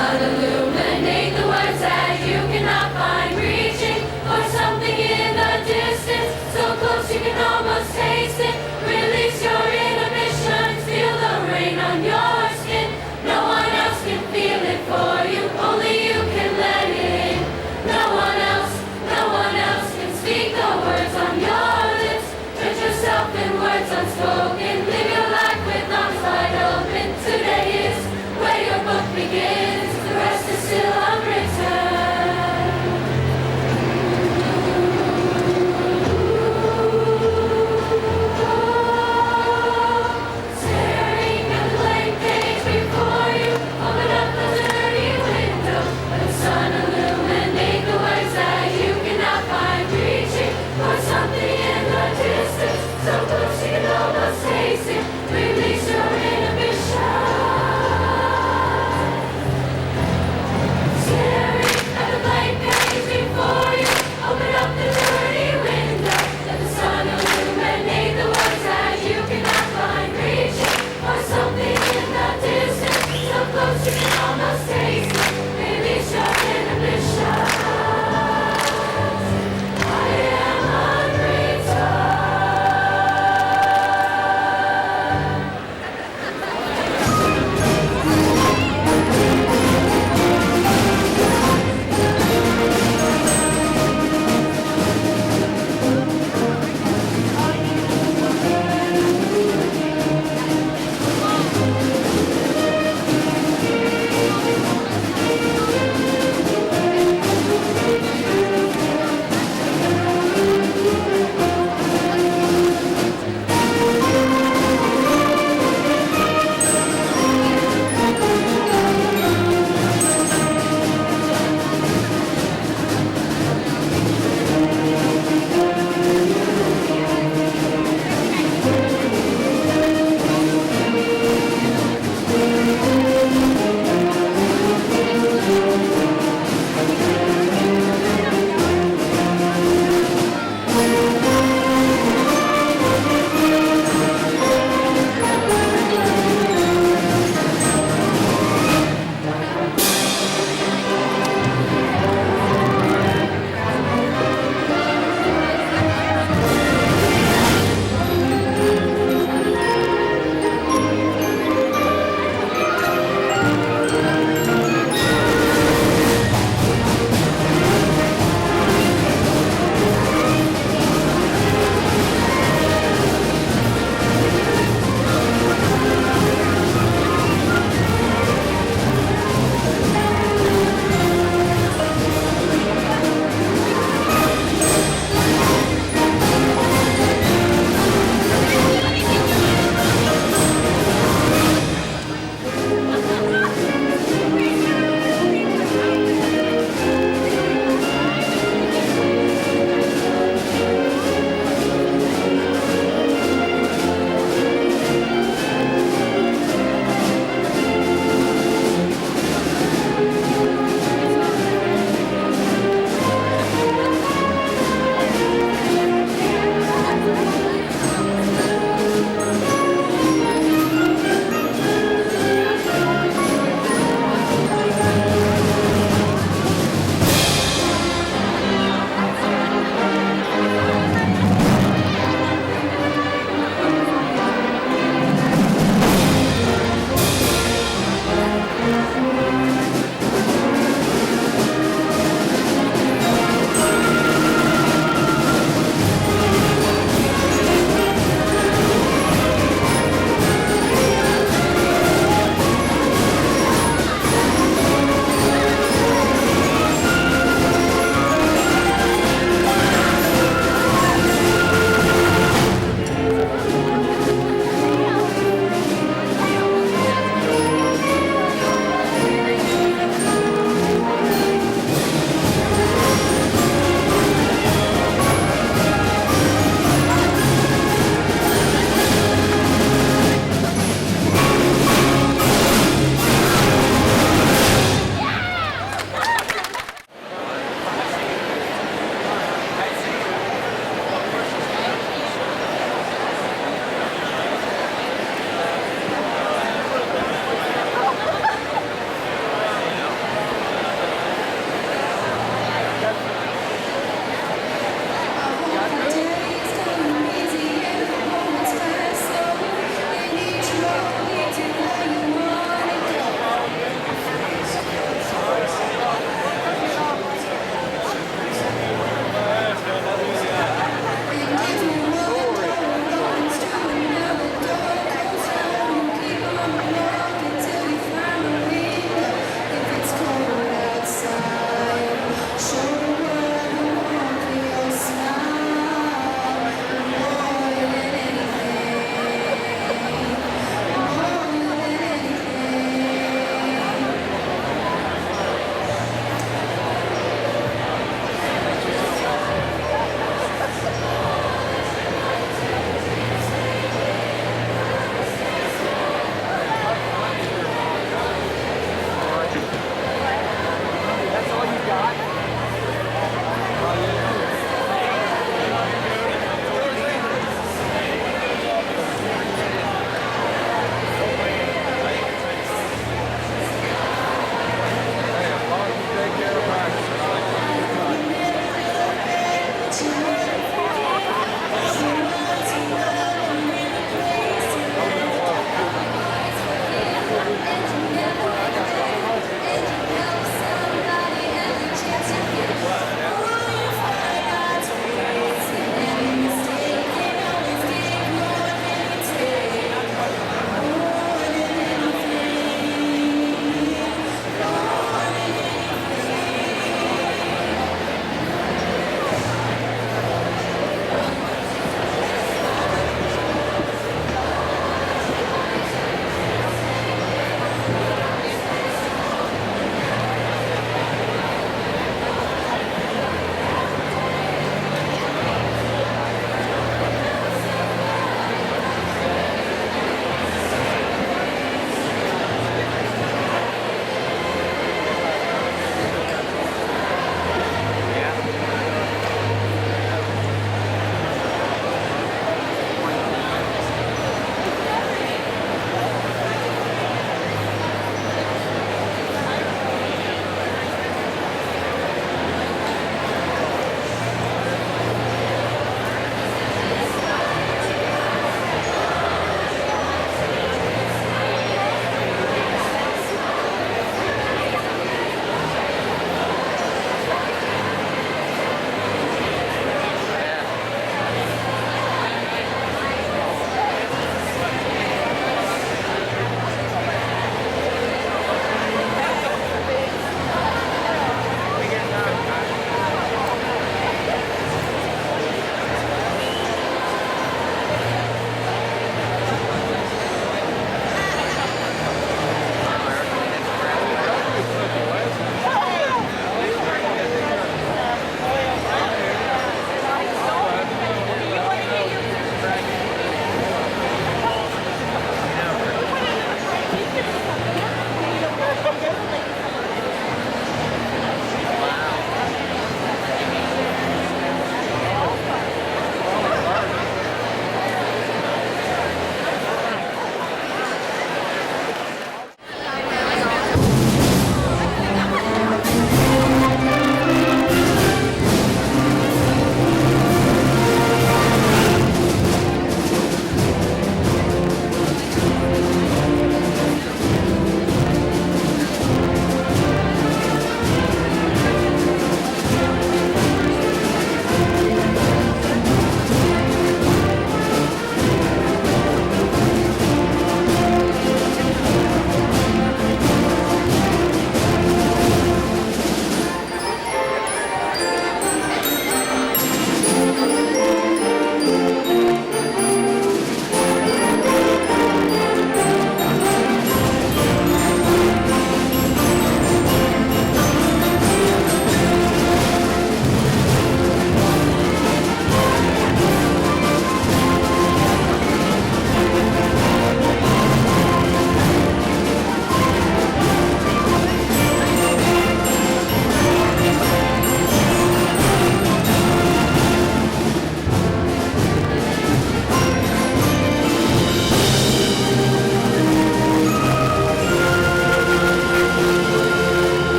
sun illuminate the words that you cannot find, reaching for something in the distance, so close you can almost taste it. Release your inhibitions, feel the rain on your skin. No one else can feel it for you, only you can let it in. No one else can speak the words on your lips. Put yourself in words unspoken, live your life with arms wide open. Today is where your book begins, the rest is still unwritten. Staring at the blank page before you, open up the dirty window, let the sun illuminate the words that you cannot find, reaching for something in the distance, so close you can almost taste it. Release your inhibition. Staring at the blank page before you, open up the dirty window, let the sun illuminate the words that you cannot find, reaching for something in the distance, so close you can almost taste it. Release your inhibition. I am unreturned.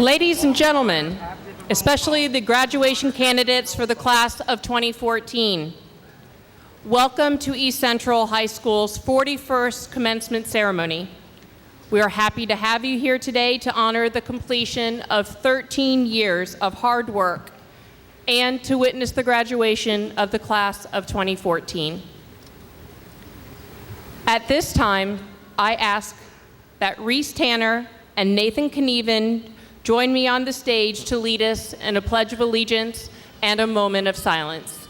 Ladies and gentlemen, especially the graduation candidates for the class of 2014, welcome to East Central High School's 41st commencement ceremony. We are happy to have you here today to honor the completion of 13 years of hard work and to witness the graduation of the class of 2014. At this time, I ask that Reese Tanner and Nathan Knieven join me on the stage to lead us in a pledge of allegiance and a moment of silence.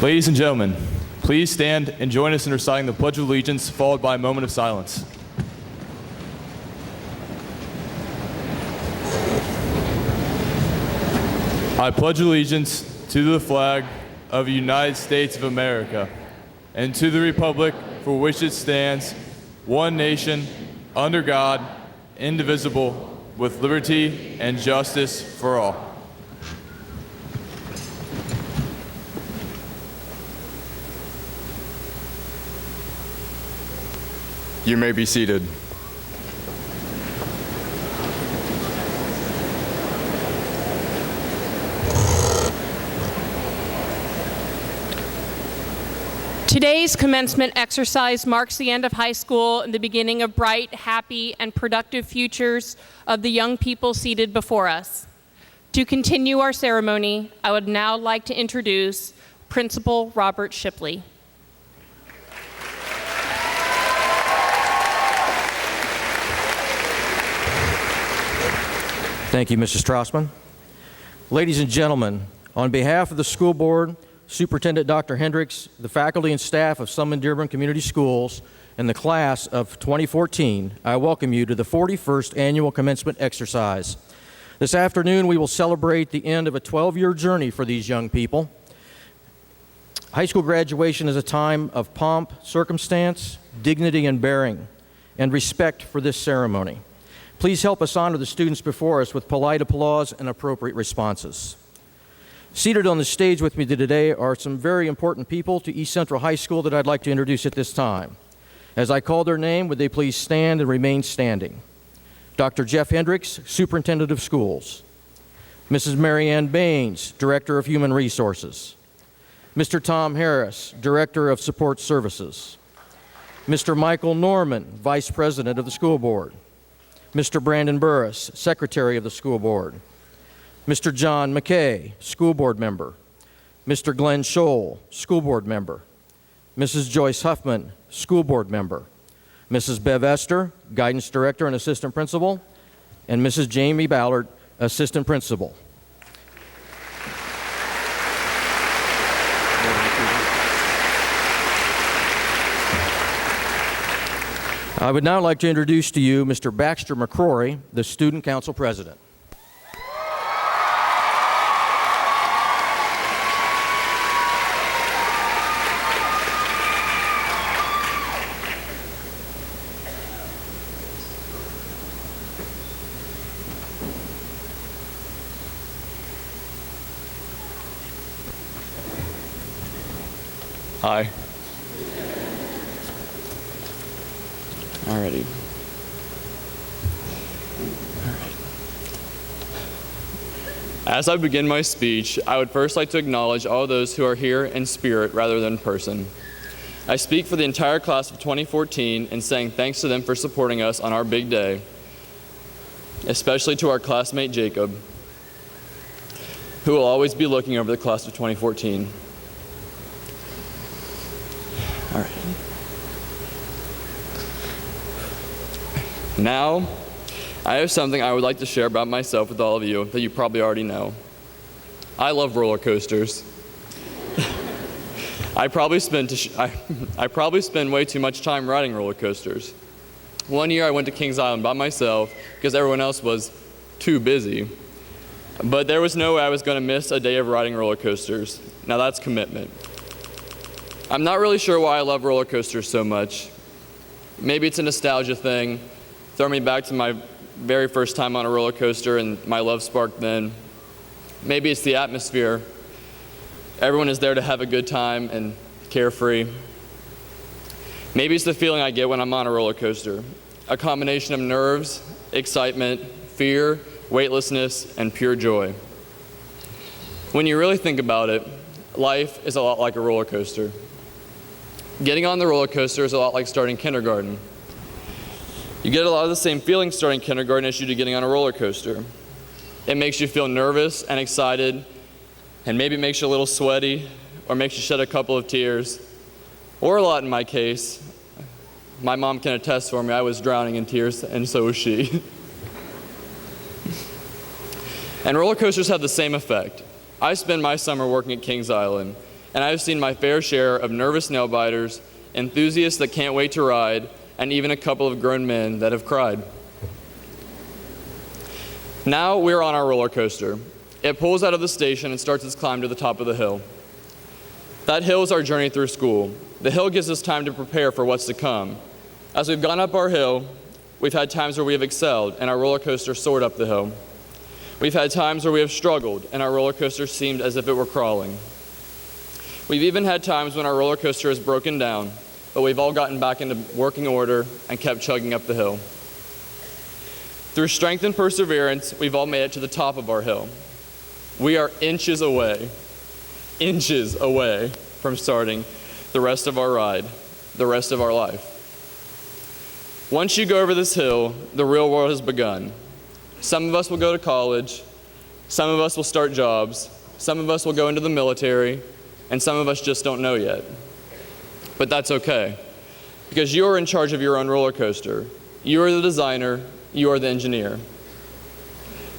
Ladies and gentlemen, please stand and join us in reciting the Pledge of Allegiance, followed by a moment of silence. I pledge allegiance to the flag of the United States of America and to the republic for which it stands, one nation, under God, indivisible, with liberty and justice for all. You may be seated. Today's commencement exercise marks the end of high school and the beginning of bright, happy, and productive futures of the young people seated before us. To continue our ceremony, I would now like to introduce Principal Robert Shipley. Thank you, Mrs. Strassman. Ladies and gentlemen, on behalf of the school board, Superintendent Dr. Hendricks, the faculty and staff of Summit Dearborn Community Schools, and the class of 2014, I welcome you to the 41st annual commencement exercise. This afternoon, we will celebrate the end of a 12-year journey for these young people. High school graduation is a time of pomp, circumstance, dignity, and bearing, and respect for this ceremony. Please help us honor the students before us with polite applause and appropriate responses. Seated on the stage with me today are some very important people to East Central High School that I'd like to introduce at this time. As I call their name, would they please stand and remain standing? Dr. Jeff Hendricks, Superintendent of Schools. Mrs. Mary Ann Baines, Director of Human Resources. Mr. Tom Harris, Director of Support Services. Mr. Michael Norman, Vice President of the School Board. Mr. Brandon Burris, Secretary of the School Board. Mr. John McKay, School Board Member. Mr. Glenn Scholl, School Board Member. Mrs. Joyce Huffman, School Board Member. Mrs. Bev Esther, Guidance Director and Assistant Principal. And Mrs. Jamie Ballard, Assistant Principal. I would now like to introduce to you Mr. Baxter McCrory, the Student Council President. Hi. Alrighty. As I begin my speech, I would first like to acknowledge all those who are here in spirit rather than in person. I speak for the entire class of 2014 in saying thanks to them for supporting us on our big day, especially to our classmate Jacob, who will always be looking over the class of 2014. All right. Now, I have something I would like to share about myself with all of you that you probably already know. I love roller coasters. I probably spend way too much time riding roller coasters. One year I went to Kings Island by myself because everyone else was too busy. But there was no way I was going to miss a day of riding roller coasters. Now that's commitment. I'm not really sure why I love roller coasters so much. Maybe it's a nostalgia thing. Throw me back to my very first time on a roller coaster and my love sparked then. Maybe it's the atmosphere. Everyone is there to have a good time and carefree. Maybe it's the feeling I get when I'm on a roller coaster, a combination of nerves, excitement, fear, weightlessness, and pure joy. When you really think about it, life is a lot like a roller coaster. Getting on the roller coaster is a lot like starting kindergarten. You get a lot of the same feelings starting kindergarten as you do getting on a roller coaster. It makes you feel nervous and excited, and maybe it makes you a little sweaty, or makes you shed a couple of tears, or a lot in my case. My mom can attest for me, I was drowning in tears, and so was she. And roller coasters have the same effect. I spend my summer working at Kings Island, and I've seen my fair share of nervous nail-biters, enthusiasts that can't wait to ride, and even a couple of grown men that have cried. Now we're on our roller coaster. It pulls out of the station and starts its climb to the top of the hill. That hill is our journey through school. The hill gives us time to prepare for what's to come. As we've gone up our hill, we've had times where we have excelled and our roller coaster soared up the hill. We've had times where we have struggled and our roller coaster seemed as if it were crawling. We've even had times when our roller coaster has broken down, but we've all gotten back into working order and kept chugging up the hill. Through strength and perseverance, we've all made it to the top of our hill. We are inches away from starting the rest of our ride, the rest of our life. Once you go over this hill, the real world has begun. Some of us will go to college, some of us will start jobs, some of us will go into the military, and some of us just don't know yet. But that's okay, because you are in charge of your own roller coaster. You are the designer, you are the engineer.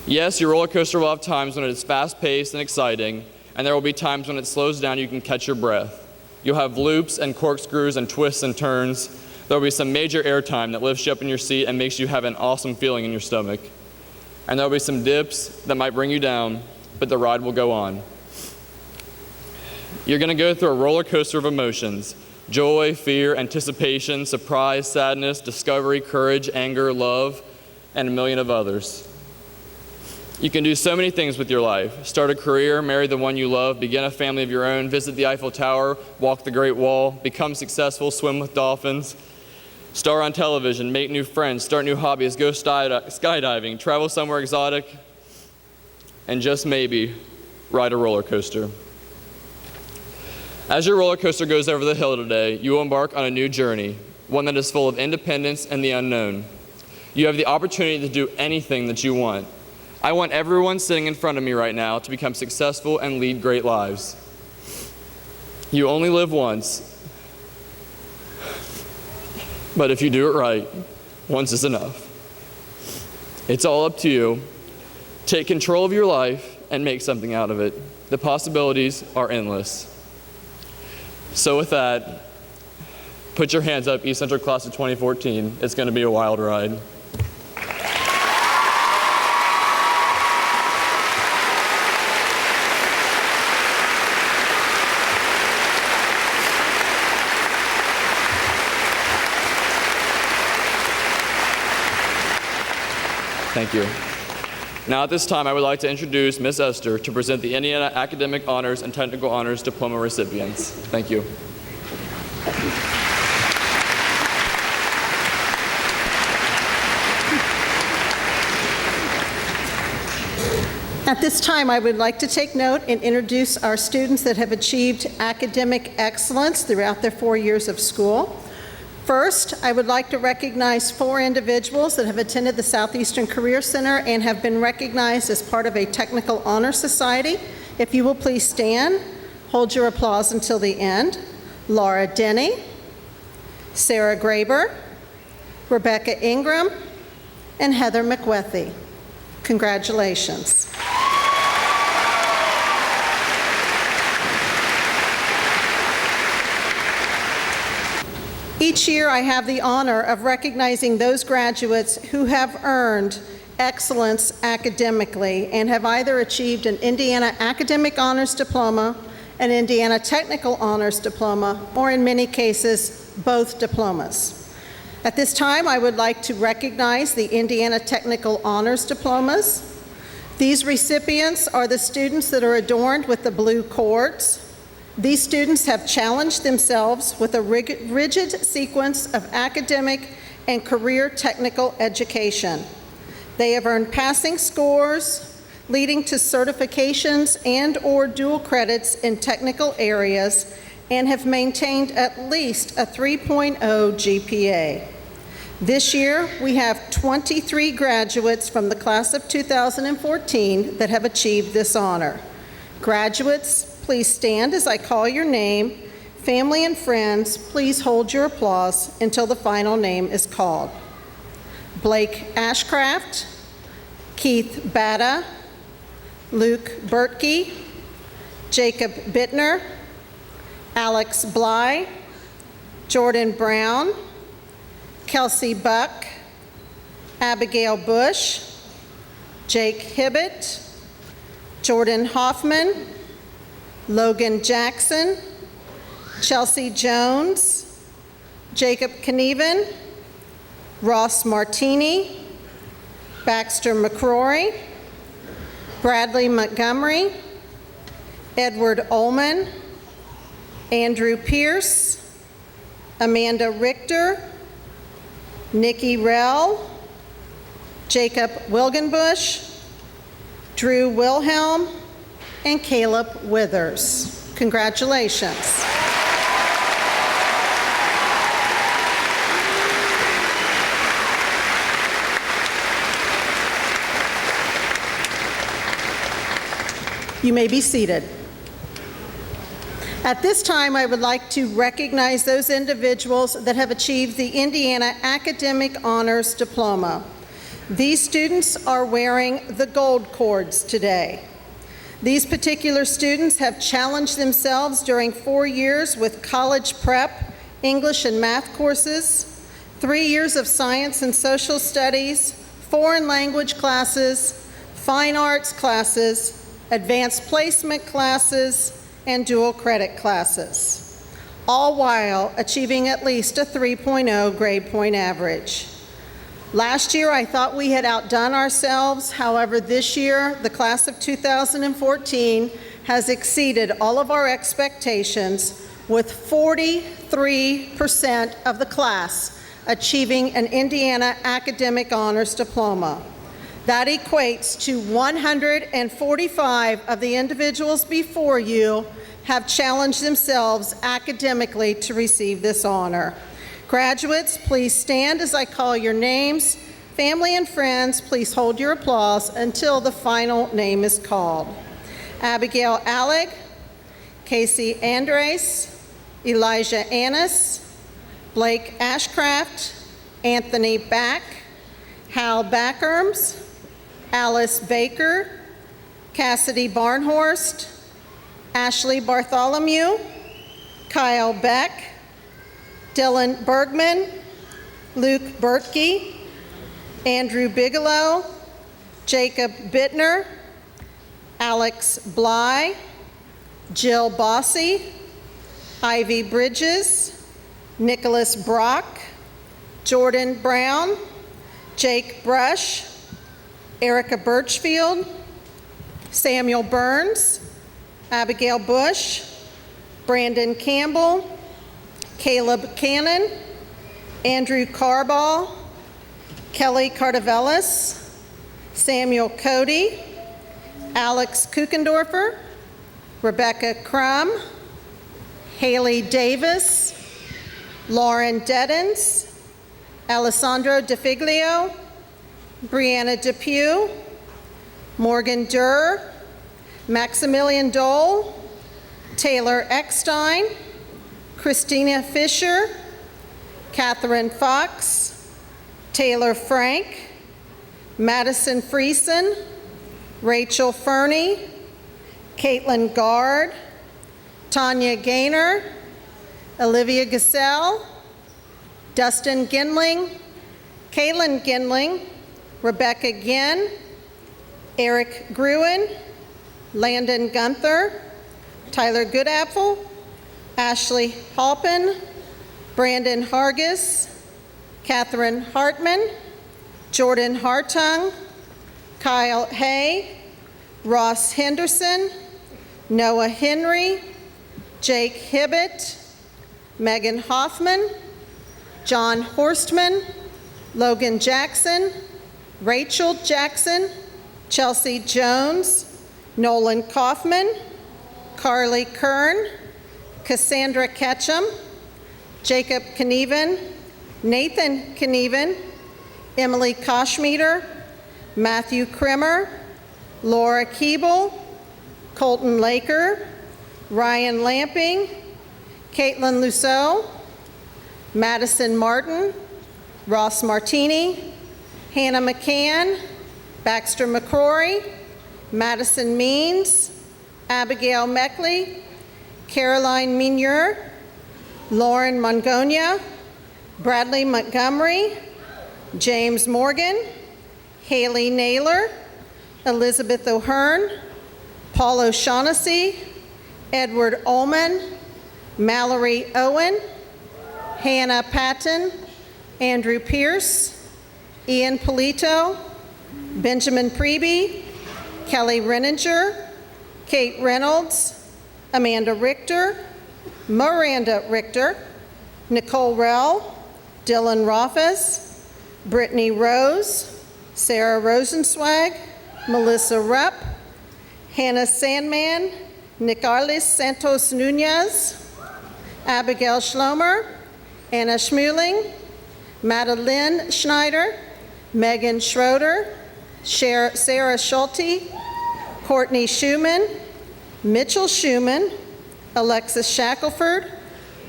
Yes, your roller coaster will have times when it is fast-paced and exciting, and there will be times when it slows down, you can catch your breath. You'll have loops and corkscrews and twists and turns. There will be some major airtime that lifts you up in your seat and makes you have an awesome feeling in your stomach. And there will be some dips that might bring you down, but the ride will go on. You're going to go through a roller coaster of emotions: joy, fear, anticipation, surprise, sadness, discovery, courage, anger, love, and a million of others. You can do so many things with your life: start a career, marry the one you love, begin a family of your own, visit the Eiffel Tower, walk the Great Wall, become successful, swim with dolphins, star on television, make new friends, start new hobbies, go skydiving, travel somewhere exotic, and just maybe ride a roller coaster. As your roller coaster goes over the hill today, you will embark on a new journey, one that is full of independence and the unknown. You have the opportunity to do anything that you want. I want everyone sitting in front of me right now to become successful and lead great lives. You only live once, but if you do it right, once is enough. It's all up to you. Take control of your life and make something out of it. The possibilities are endless. So with that, put your hands up, East Central Class of 2014. It's going to be a wild ride. Thank you. Now at this time, I would like to introduce Ms. Esther to present the Indiana Academic Honors and Technical Honors Diploma recipients. Thank you. At this time, I would like to take note and introduce our students that have achieved academic excellence throughout their 4 years of school. First, I would like to recognize 4 individuals that have attended the Southeastern Career Center and have been recognized as part of a Technical Honor Society. If you will please stand, hold your applause until the end. Laura Denny, Sarah Graber, Rebecca Ingram, and Heather McWethy. Congratulations. Each year, I have the honor of recognizing those graduates who have earned excellence academically and have either achieved an Indiana Academic Honors Diploma, an Indiana Technical Honors Diploma, or in many cases, both diplomas. At this time, I would like to recognize the Indiana Technical Honors Diplomas. These recipients are the students that are adorned with the blue cords. These students have challenged themselves with a rigid sequence of academic and career technical education. They have earned passing scores, leading to certifications and/or dual credits in technical areas, and have maintained at least a 3.0 GPA. This year, we have 23 graduates from the class of 2014 that have achieved this honor. Graduates, please stand as I call your name. Family and friends, please hold your applause until the final name is called. Blake Ashcraft, Keith Batta, Luke Bertke, Jacob Bittner, Alex Bly, Jordan Brown, Kelsey Buck, Abigail Bush, Jake Hibbett, Jordan Hoffman, Logan Jackson, Chelsea Jones, Jacob Knieven, Ross Martini, Baxter McCrory, Bradley Montgomery, Edward Ullman, Andrew Pierce, Amanda Richter, Nikki Rell, Jacob Wilgenbush, Drew Wilhelm, and Caleb Withers. Congratulations. You may be seated. At this time, I would like to recognize those individuals that have achieved the Indiana Academic Honors Diploma. These students are wearing the gold cords today. These particular students have challenged themselves during 4 years with college prep, English and math courses, 3 years of science and social studies, foreign language classes, fine arts classes, advanced placement classes, and dual credit classes, all while achieving at least a 3.0 grade point average. Last year, I thought we had outdone ourselves. However, this year, the class of 2014 has exceeded all of our expectations, with 43% of the class achieving an Indiana Academic Honors Diploma. That equates to 145 of the individuals before you have challenged themselves academically to receive this honor. Graduates, please stand as I call your names. Family and friends, please hold your applause until the final name is called. Abigail Alleg, Casey Andres, Elijah Annis, Blake Ashcraft, Anthony Back, Hal Backerms, Alice Baker, Cassidy Barnhorst, Ashley Bartholomew, Kyle Beck, Dylan Bergman, Luke Bertke, Andrew Bigelow, Jacob Bittner, Alex Bly, Jill Bossy, Ivy Bridges, Nicholas Brock, Jordan Brown, Jake Brush, Erica Birchfield, Samuel Burns, Abigail Bush, Brandon Campbell, Caleb Cannon, Andrew Carball, Kelly Cardavellis, Samuel Cody, Alex Kukendorfer, Rebecca Crum, Haley Davis, Lauren Deddens, Alessandro DeFiglio, Brianna Depew, Morgan Durr, Maximilian Dole, Taylor Eckstein, Christina Fisher, Catherine Fox, Taylor Frank, Madison Friesen, Rachel Fernie, Caitlin Gard, Tanya Gaynor, Olivia Gassell, Dustin Ginling, Kaylin Ginling, Rebecca Ginn, Eric Gruen, Landon Gunther, Tyler Goodapple, Ashley Halpin, Brandon Hargis, Catherine Hartman, Jordan Hartung, Kyle Hay, Ross Henderson, Noah Henry, Jake Hibbett, Megan Hoffman, John Horstman, Logan Jackson, Rachel Jackson, Chelsea Jones, Nolan Kaufman, Carly Kern, Cassandra Ketchum, Jacob Knieven, Nathan Knieven, Emily Koschmieder, Matthew Krimmer, Laura Keeble, Colton Laker, Ryan Lamping, Caitlin Luceau, Madison Martin, Ross Martini, Hannah McCann, Baxter McCrory, Madison Means, Abigail Meckley, Caroline Minier, Lauren Mongonia, Bradley Montgomery, James Morgan, Haley Naylor, Elizabeth O'Hearn, Paul O'Shaughnessy, Edward Ullman, Mallory Owen, Hannah Patton, Andrew Pierce, Ian Polito, Benjamin Priebe, Kelly Renninger, Kate Reynolds, Amanda Richter, Miranda Richter, Nicole Rell, Dylan Rothfuss, Brittany Rose, Sarah Rosenzweig, Melissa Rupp, Hannah Sandman, Nicarlis Santos Nunez, Abigail Schlomer, Anna Schmuling, Madeline Schneider, Megan Schroeder, Sarah Schulte, Courtney Schumann, Mitchell Schumann, Alexis Shackelford,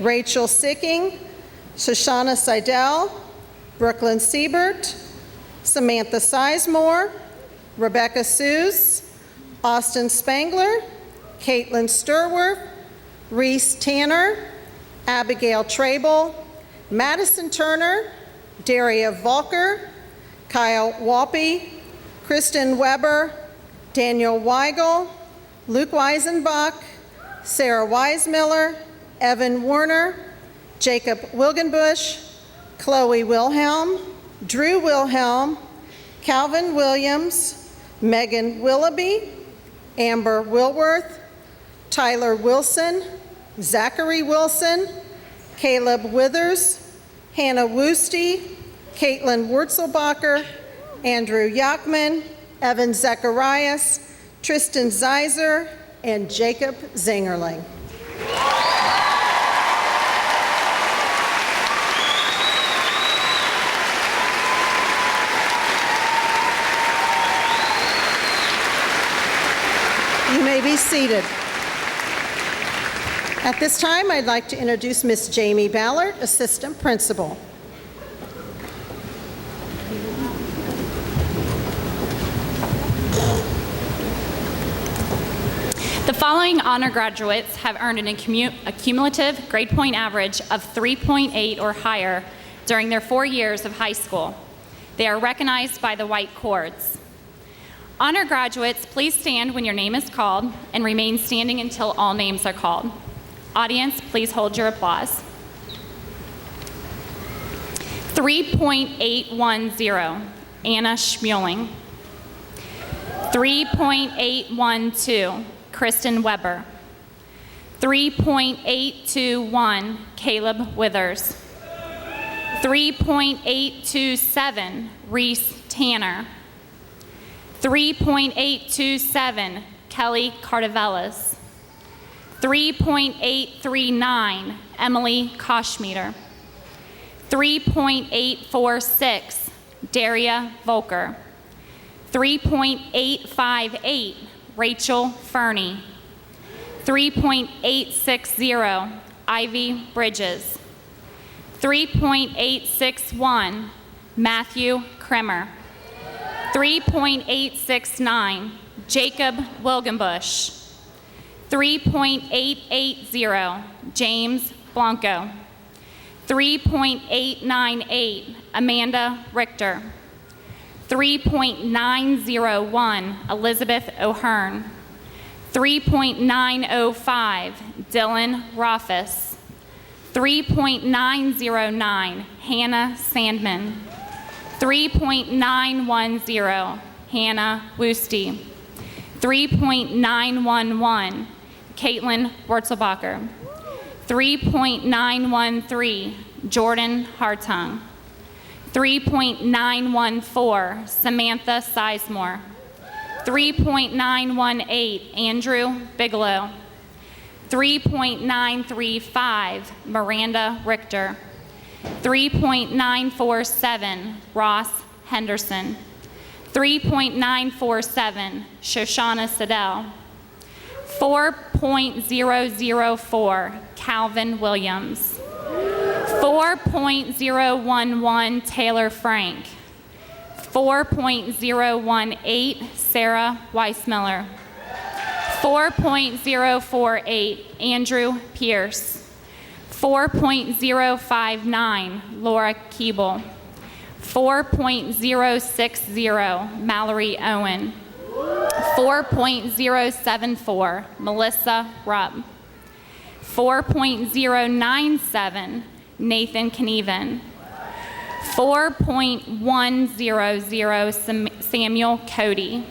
Rachel Sicking, Shoshana Seidel, Brooklyn Siebert, Samantha Sizemore, Rebecca Seuss, Austin Spangler, Caitlin Sturworth, Reese Tanner, Abigail Trable, Madison Turner, Daria Volker, Kyle Walpe, Kristen Weber, Daniel Weigel, Luke Weisenbach, Sarah Weismiller, Evan Warner, Jacob Wilgenbush, Chloe Wilhelm, Drew Wilhelm, Calvin Williams, Megan Willoughby, Amber Wilworth, Tyler Wilson, Zachary Wilson, Caleb Withers, Hannah Woosty, Caitlin Wurzelbacher, Andrew Yachman, Evan Zacharias, Tristan Zeiser, and Jacob Zingerling. You may be seated. At this time, I'd like to introduce Miss Jamie Ballard, Assistant Principal. The following honor graduates have earned a cumulative grade point average of 3.8 or higher during their 4 years of high school. They are recognized by the white cords. Honor graduates, please stand when your name is called and remain standing until all names are called. Audience, please hold your applause. 3.810, Anna Schmuling. 3.812, Kristen Weber. 3.821, Caleb Withers. 3.827, Reese Tanner. 3.827, Kelly Cardavellis. 3.839, Emily Koschmieder. 3.846, Daria Volker. 3.858, Rachel Fernie. 3.860, Ivy Bridges. 3.861, Matthew Krimmer. 3.869, Jacob Wilgenbush. 3.880, James Blanco. 3.898, Amanda Richter. 3.901, Elizabeth O'Hearn. 3.905, Dylan Rothfuss. 3.909, Hannah Sandman. 3.910, Hannah Woosty. 3.911, Caitlin Wurzelbacher. 3.913, Jordan Hartung. 3.914, Samantha Sizemore. 3.918, Andrew Bigelow. 3.935, Miranda Richter. 3.947, Ross Henderson. 3.947, Shoshana Siddell. 4.004, Calvin Williams. 4.011, Taylor Frank. 4.018, Sarah Weissmiller. 4.048, Andrew Pierce. 4.059, Laura Keeble. 4.060, Mallory Owen. 4.074, Melissa Rupp. 4.097, Nathan Knieven. 4.100, Samuel Cody.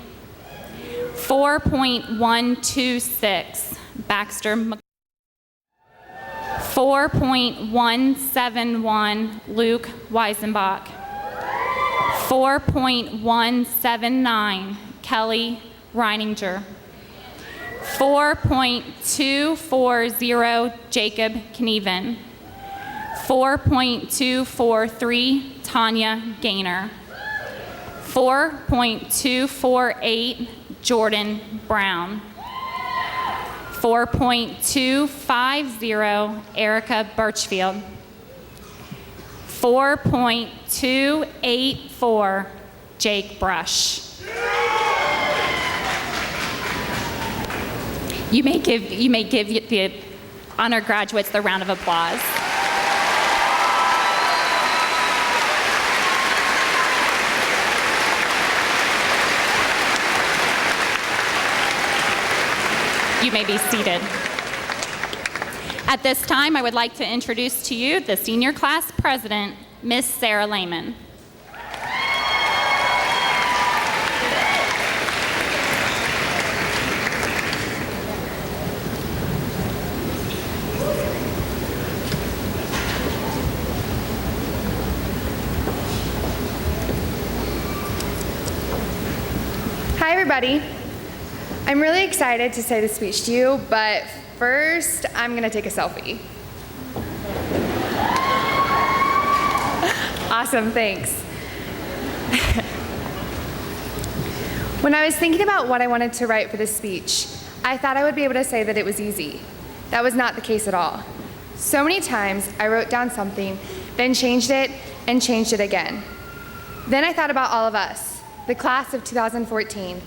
4.126, Baxter 4.171, Luke Weisenbach. 4.179, Kelly Reininger. 4.240, Jacob Knieven. 4.243, Tanya Gaynor. 4.248, Jordan Brown. 4.250, Erica Birchfield. 4.284, Jake Brush. You may give the honor graduates the round of applause. You may be seated. At this time, I would like to introduce to you the senior class president, Miss Sarah Lehman. Hi, everybody. I'm really excited to say this speech to you, but first, I'm gonna take a selfie. Awesome, thanks. When I was thinking about what I wanted to write for this speech, I thought I would be able to say that it was easy. That was not the case at all. So many times, I wrote down something, then changed it, and changed it again. Then I thought about all of us, the class of 2014.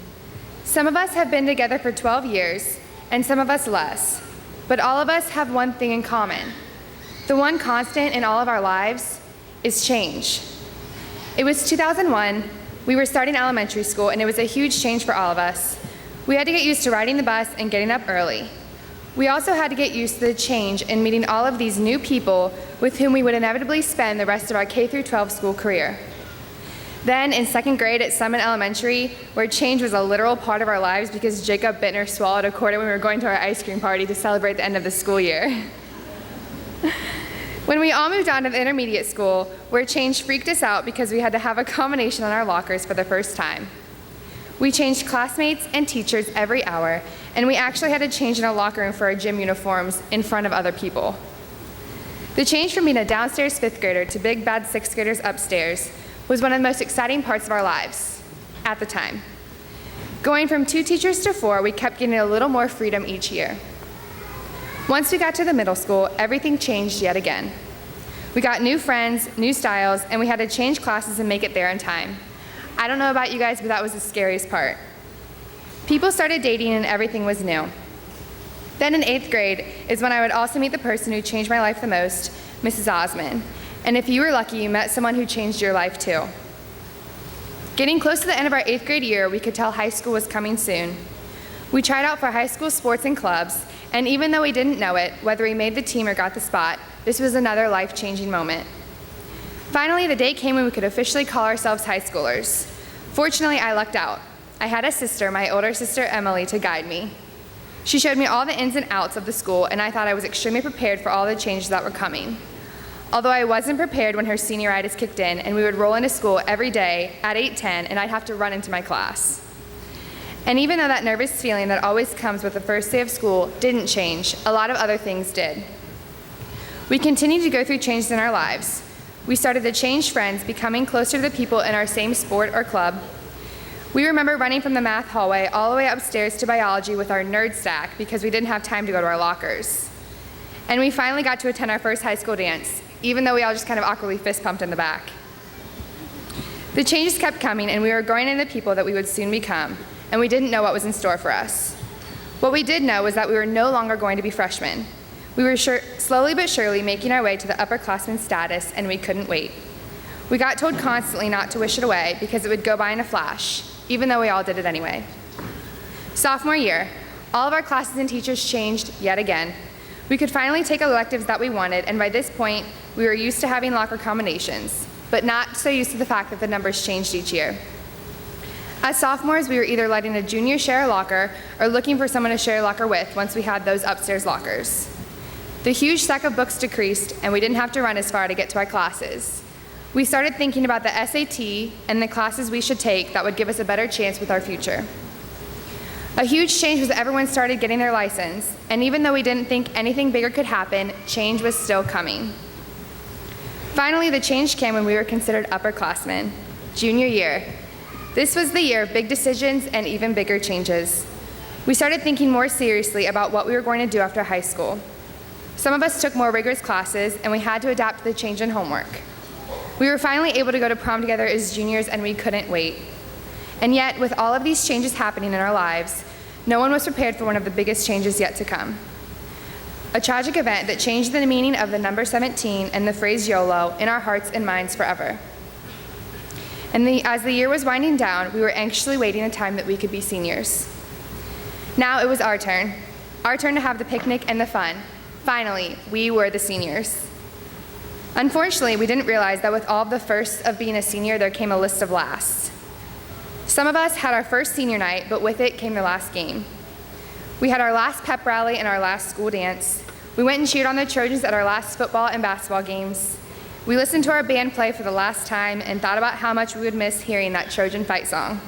Some of us have been together for 12 years, and some of us less, but all of us have one thing in common. The one constant in all of our lives is change. It was 2001, we were starting elementary school, and it was a huge change for all of us. We had to get used to riding the bus and getting up early. We also had to get used to the change in meeting all of these new people with whom we would inevitably spend the rest of our K-12 school career. Then, in second grade at Summit Elementary, where change was a literal part of our lives because Jacob Bittner swallowed a quarter when we were going to our ice cream party to celebrate the end of the school year. When we all moved on to the intermediate school, where change freaked us out because we had to have a combination on our lockers for the first time. We changed classmates and teachers every hour, and we actually had to change in our locker room for our gym uniforms in front of other people. The change from being a downstairs fifth grader to big bad sixth graders upstairs was one of the most exciting parts of our lives at the time. Going from 2 teachers to 4, we kept getting a little more freedom each year. Once we got to the middle school, everything changed yet again. We got new friends, new styles, and we had to change classes and make it there in time. I don't know about you guys, but that was the scariest part. People started dating and everything was new. Then in 8th grade is when I would also meet the person who changed my life the most, Mrs. Osmond. And if you were lucky, you met someone who changed your life too. Getting close to the end of our 8th grade year, we could tell high school was coming soon. We tried out for high school sports and clubs, and even though we didn't know it, whether we made the team or got the spot, this was another life-changing moment. Finally, the day came when we could officially call ourselves high schoolers. Fortunately, I lucked out. I had a sister, my older sister Emily, to guide me. She showed me all the ins and outs of the school, and I thought I was extremely prepared for all the changes that were coming. Although I wasn't prepared when her senioritis kicked in, and we would roll into school every day at 8:10, and I'd have to run into my class. And even though that nervous feeling that always comes with the first day of school didn't change, a lot of other things did. We continued to go through changes in our lives. We started to change friends, becoming closer to the people in our same sport or club. We remember running from the math hallway all the way upstairs to biology with our nerd stack because we didn't have time to go to our lockers. And we finally got to attend our first high school dance, even though we all just kind of awkwardly fist pumped in the back. The changes kept coming, and we were growing into the people that we would soon become, and we didn't know what was in store for us. What we did know was that we were no longer going to be freshmen. We were slowly but surely making our way to the upperclassmen status, and we couldn't wait. We got told constantly not to wish it away because it would go by in a flash, even though we all did it anyway. Sophomore year, all of our classes and teachers changed yet again. We could finally take electives that we wanted, and by this point, we were used to having locker combinations, but not so used to the fact that the numbers changed each year. As sophomores, we were either letting a junior share a locker or looking for someone to share a locker with once we had those upstairs lockers. The huge stack of books decreased, and we didn't have to run as far to get to our classes. We started thinking about the SAT and the classes we should take that would give us a better chance with our future. A huge change was that everyone started getting their license, and even though we didn't think anything bigger could happen, change was still coming. Finally, the change came when we were considered upperclassmen, junior year. This was the year of big decisions and even bigger changes. We started thinking more seriously about what we were going to do after high school. Some of us took more rigorous classes, and we had to adapt to the change in homework. We were finally able to go to prom together as juniors, and we couldn't wait. And yet, with all of these changes happening in our lives, no one was prepared for one of the biggest changes yet to come. A tragic event that changed the meaning of the number 17 and the phrase YOLO in our hearts and minds forever. And as the year was winding down, we were anxiously waiting a time that we could be seniors. Now it was our turn to have the picnic and the fun. Finally, we were the seniors. Unfortunately, we didn't realize that with all of the firsts of being a senior, there came a list of lasts. Some of us had our first senior night, but with it came the last game. We had our last pep rally and our last school dance. We went and cheered on the Trojans at our last football and basketball games. We listened to our band play for the last time and thought about how much we would miss hearing that Trojan fight song.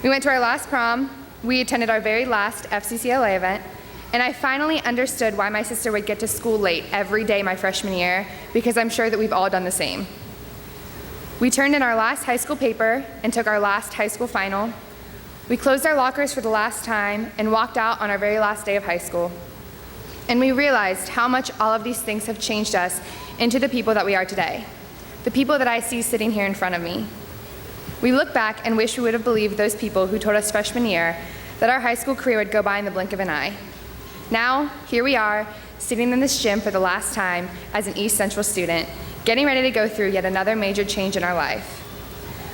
We went to our last prom. We attended our very last FCCLA event. And I finally understood why my sister would get to school late every day my freshman year, because I'm sure that we've all done the same. We turned in our last high school paper and took our last high school final. We closed our lockers for the last time and walked out on our very last day of high school. And we realized how much all of these things have changed us into the people that we are today, the people that I see sitting here in front of me. We look back and wish we would have believed those people who told us freshman year that our high school career would go by in the blink of an eye. Now, here we are, sitting in this gym for the last time as an East Central student, getting ready to go through yet another major change in our life.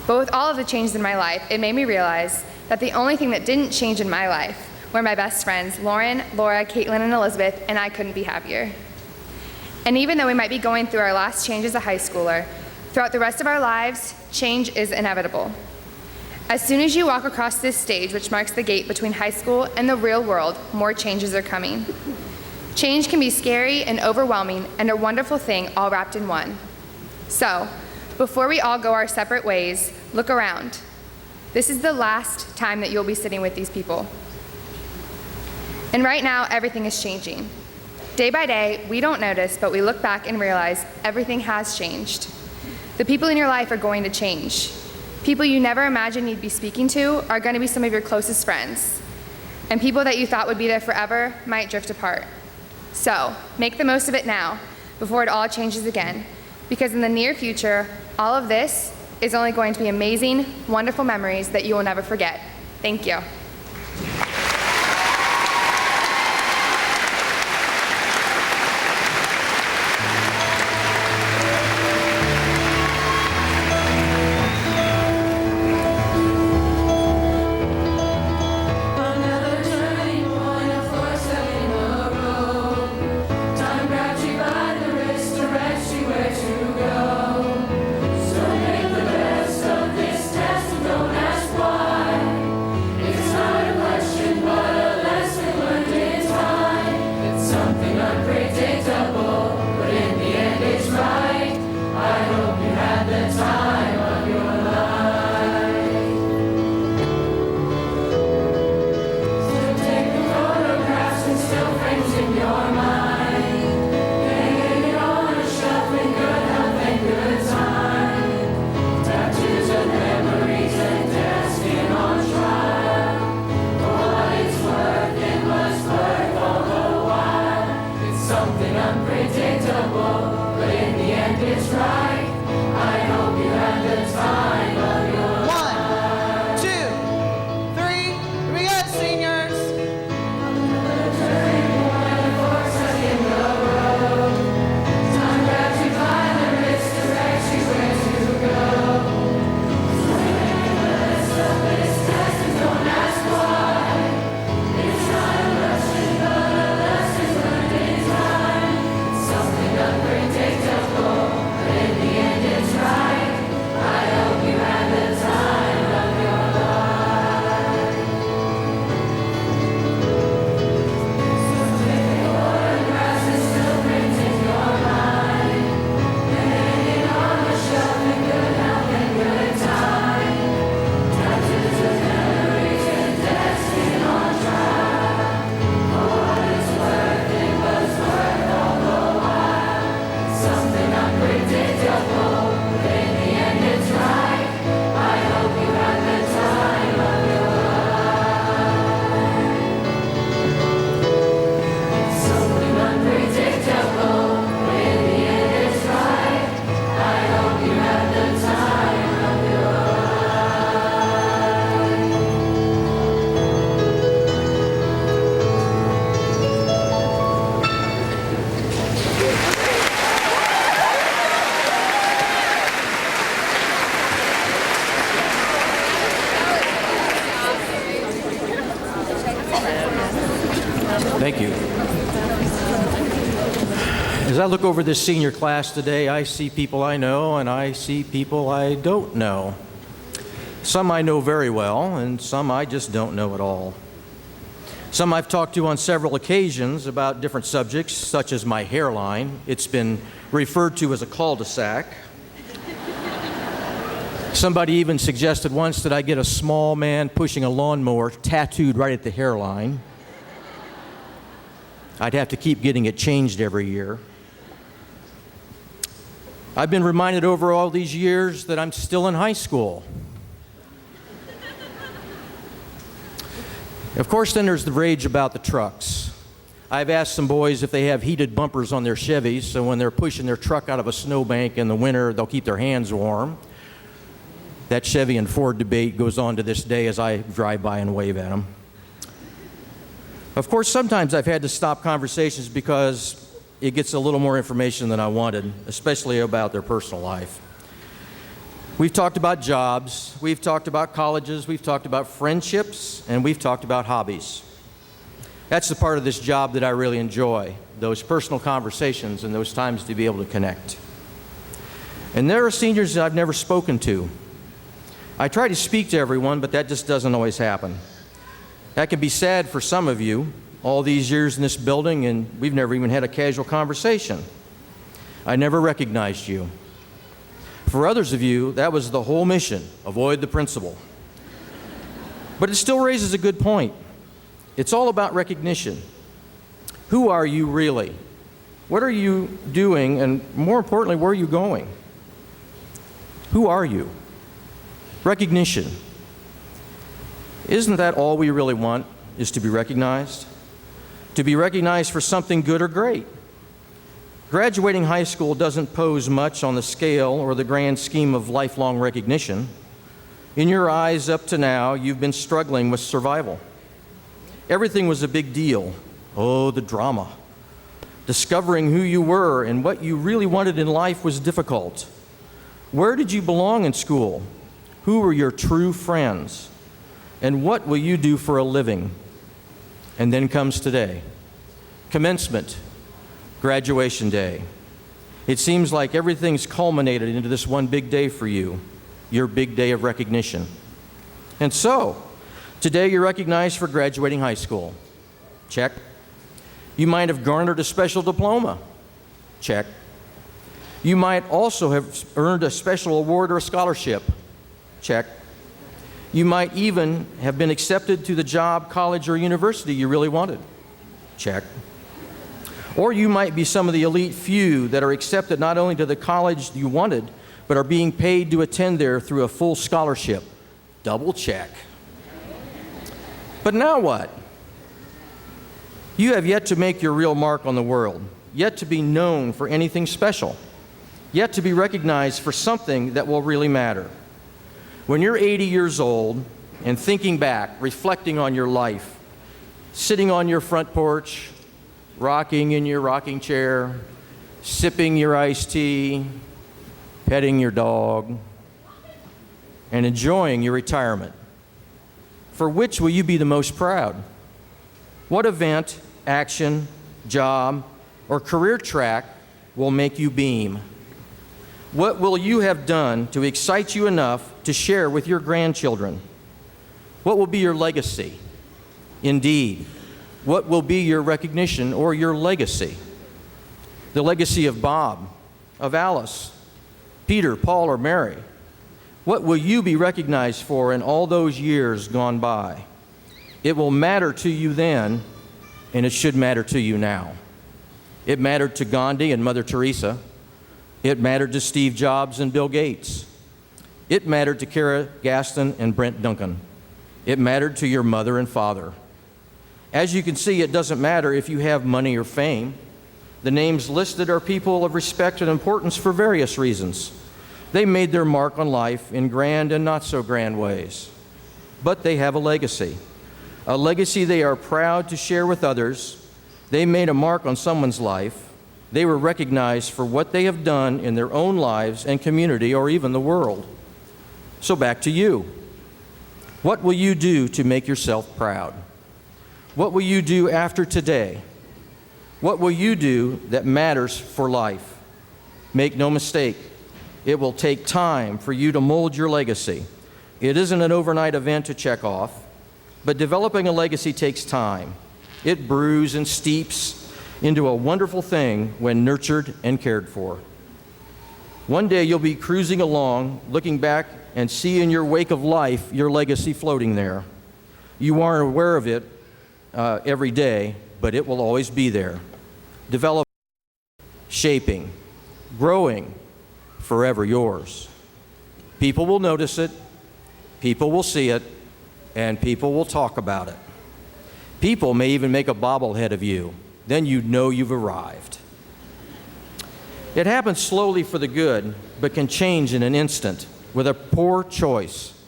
But with all of the changes in my life, it made me realize that the only thing that didn't change in my life were my best friends, Lauren, Laura, Caitlin, and Elizabeth, and I couldn't be happier. And even though we might be going through our last change as a high schooler, throughout the rest of our lives, change is inevitable. As soon as you walk across this stage, which marks the gate between high school and the real world, more changes are coming. Change can be scary and overwhelming and a wonderful thing all wrapped in one. So, before we all go our separate ways, look around. This is the last time that you'll be sitting with these people. And right now, everything is changing. Day by day, we don't notice, but we look back and realize everything has changed. The people in your life are going to change. People you never imagined you'd be speaking to are going to be some of your closest friends. And people that you thought would be there forever might drift apart. So, make the most of it now, before it all changes again. Because in the near future, all of this is only going to be amazing, wonderful memories that you will never forget. Thank you. Another turning point, a fork in the road. Time grabs you by the wrist, directs you where to go. So make the best of this test and don't ask why. it's right. I hope you had the time of your 1, 2, 3. Here we go, seniors. turning point, fork in the road. Time grabs you by the wrist, directs you where to go. Let's stop this test and don't ask why. It's not a lesson, but a lesson learned in time. It's something unpredictable, but in the end it's right. I hope you had the time of your life. Grass is still printing your mind. Hanging on the shelf in good health and good time. Tattoos of memories and destiny on track. For what it's worth, it was worth all the while. Something unpredictable, but in the end it's right. I hope you had the time of your life. Something unpredictable, but in the end it's right. I hope you had the time of your Thank you. As I look over this senior class today, I see people I know and I see people I don't know. Some I know very well, and some I just don't know at all. Some I've talked to on several occasions about different subjects, such as my hairline. It's been referred to as a cul-de-sac. Somebody even suggested once that I get a small man pushing a lawnmower tattooed right at the hairline. I'd have to keep getting it changed every year. I've been reminded over all these years that I'm still in high school. Of course, then there's the rage about the trucks. I've asked some boys if they have heated bumpers on their Chevys, so when they're pushing their truck out of a snowbank in the winter, they'll keep their hands warm. That Chevy and Ford debate goes on to this day as I drive by and wave at them. Of course, sometimes I've had to stop conversations because it gets a little more information than I wanted, especially about their personal life. We've talked about jobs, we've talked about colleges, we've talked about friendships, and we've talked about hobbies. That's the part of this job that I really enjoy, those personal conversations and those times to be able to connect. And there are seniors that I've never spoken to. I try to speak to everyone, but that just doesn't always happen. That can be sad for some of you, all these years in this building, and we've never even had a casual conversation. I never recognized you. For others of you, that was the whole mission, avoid the principal. But it still raises a good point. It's all about recognition. Who are you really? What are you doing? And more importantly, where are you going? Who are you? Recognition. Isn't that all we really want, is to be recognized? To be recognized for something good or great. Graduating high school doesn't pose much on the scale or the grand scheme of lifelong recognition. In your eyes up to now, you've been struggling with survival. Everything was a big deal. Oh, the drama. Discovering who you were and what you really wanted in life was difficult. Where did you belong in school? Who were your true friends? And what will you do for a living? And then comes today. Commencement, graduation day. It seems like everything's culminated into this one big day for you, your big day of recognition. And so, today you're recognized for graduating high school. Check. You might have garnered a special diploma. Check. You might also have earned a special award or a scholarship. Check. You might even have been accepted to the job, college, or university you really wanted. Check. Or you might be some of the elite few that are accepted not only to the college you wanted, but are being paid to attend there through a full scholarship. Double check. But now what? You have yet to make your real mark on the world, yet to be known for anything special. yet to be recognized for something that will really matter. When you're 80 years old and thinking back, reflecting on your life, sitting on your front porch, rocking in your rocking chair, sipping your iced tea, petting your dog, and enjoying your retirement, for which will you be the most proud? What event, action, job, or career track will make you beam? What will you have done to excite you enough to share with your grandchildren? What will be your legacy? Indeed, what will be your recognition or your legacy? The legacy of Bob, of Alice, Peter, Paul, or Mary. What will you be recognized for in all those years gone by? It will matter to you then, and it should matter to you now. It mattered to Gandhi and Mother Teresa. It mattered to Steve Jobs and Bill Gates. It mattered to Kara Gaston and Brent Duncan. It mattered to your mother and father. As you can see, it doesn't matter if you have money or fame. The names listed are people of respect and importance for various reasons. They made their mark on life in grand and not so grand ways. But they have a legacy they are proud to share with others. They made a mark on someone's life. They were recognized for what they have done in their own lives and community or even the world. So back to you. What will you do to make yourself proud? What will you do after today? What will you do that matters for life? Make no mistake, it will take time for you to mold your legacy. It isn't an overnight event to check off, but developing a legacy takes time. It brews and steeps into a wonderful thing when nurtured and cared for. One day you'll be cruising along, looking back and see in your wake of life your legacy floating there. You aren't aware of it every day, but it will always be there. Developing, shaping, growing, forever yours. People will notice it, people will see it, and people will talk about it. People may even make a bobblehead of you. Then you know you've arrived. It happens slowly for the good, but can change in an instant with a poor choice.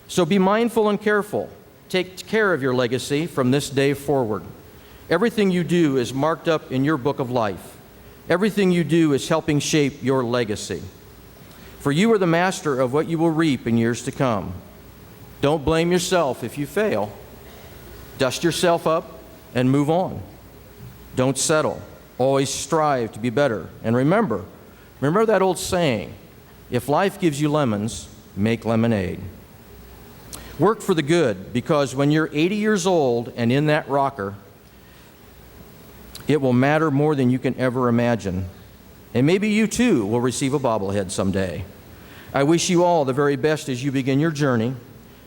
So be mindful and careful. Take care of your legacy from this day forward. Everything you do is marked up in your book of life. Everything you do is helping shape your legacy. For you are the master of what you will reap in years to come. Don't blame yourself if you fail. Dust yourself up and move on. Don't settle. Always strive to be better. And remember that old saying, if life gives you lemons, make lemonade. Work for the good, because when you're 80 years old and in that rocker, it will matter more than you can ever imagine. And maybe you too will receive a bobblehead someday. I wish you all the very best as you begin your journey.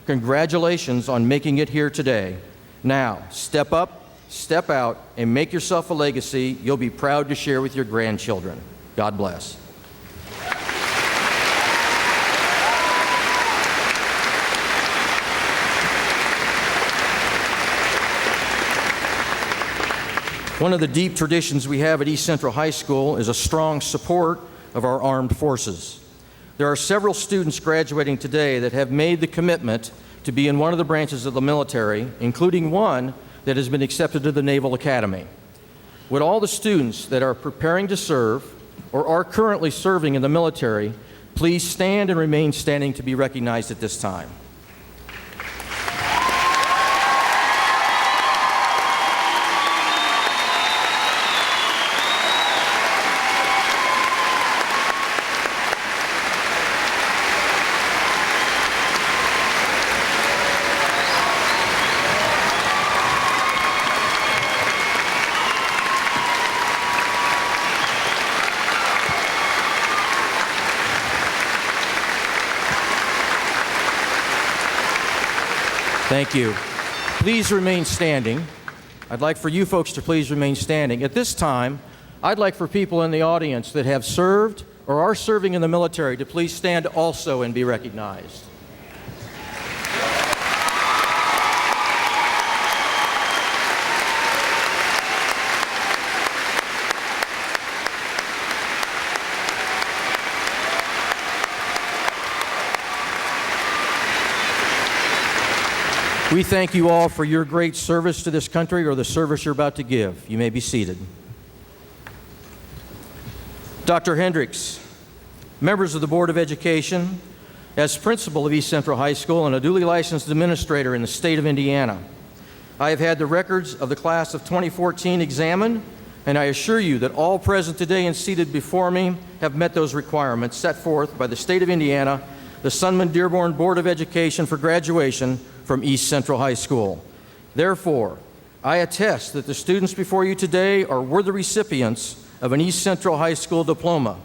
Congratulations on making it here today. Now, step up, step out, and make yourself a legacy you'll be proud to share with your grandchildren. God bless. One of the deep traditions we have at East Central High School is a strong support of our armed forces. There are several students graduating today that have made the commitment to be in one of the branches of the military, including one that has been accepted to the Naval Academy. Would all the students that are preparing to serve or are currently serving in the military please stand and remain standing to be recognized at this time? Thank you. Please remain standing. I'd like for you folks to please remain standing. At this time, I'd like for people in the audience that have served or are serving in the military to please stand also and be recognized. We thank you all for your great service to this country or the service you're about to give. You may be seated. Dr. Hendricks, members of the Board of Education, as principal of East Central High School and a duly licensed administrator in the state of Indiana, I have had the records of the class of 2014 examined, and I assure you that all present today and seated before me have met those requirements set forth by the state of Indiana, the Sunman-Dearborn Board of Education for graduation from East Central High School. Therefore, I attest that the students before you today are worthy recipients of an East Central High School diploma.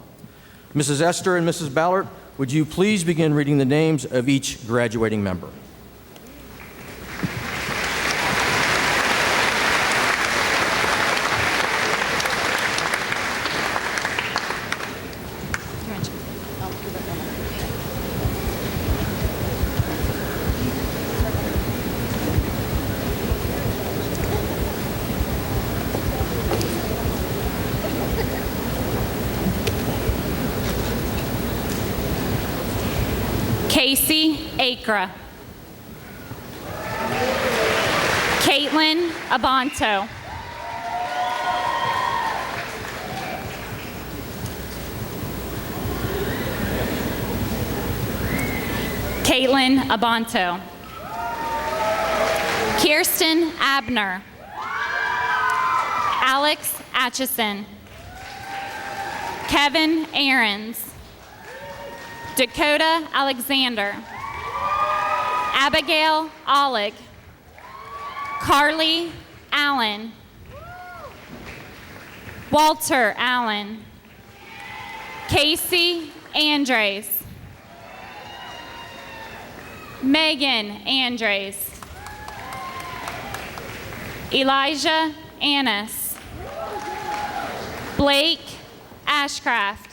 Mrs. Esther and Mrs. Ballard, would you please begin reading the names of each graduating member? Casey Acra. Caitlin Abanto. Caitlin Abanto. Kirsten Abner. Alex Atchison. Kevin Ahrens. Dakota Alexander. Abigail Oleg. Carly Allen. Walter Allen. Casey Andres. Megan Andres. Elijah Annis. Blake Ashcraft.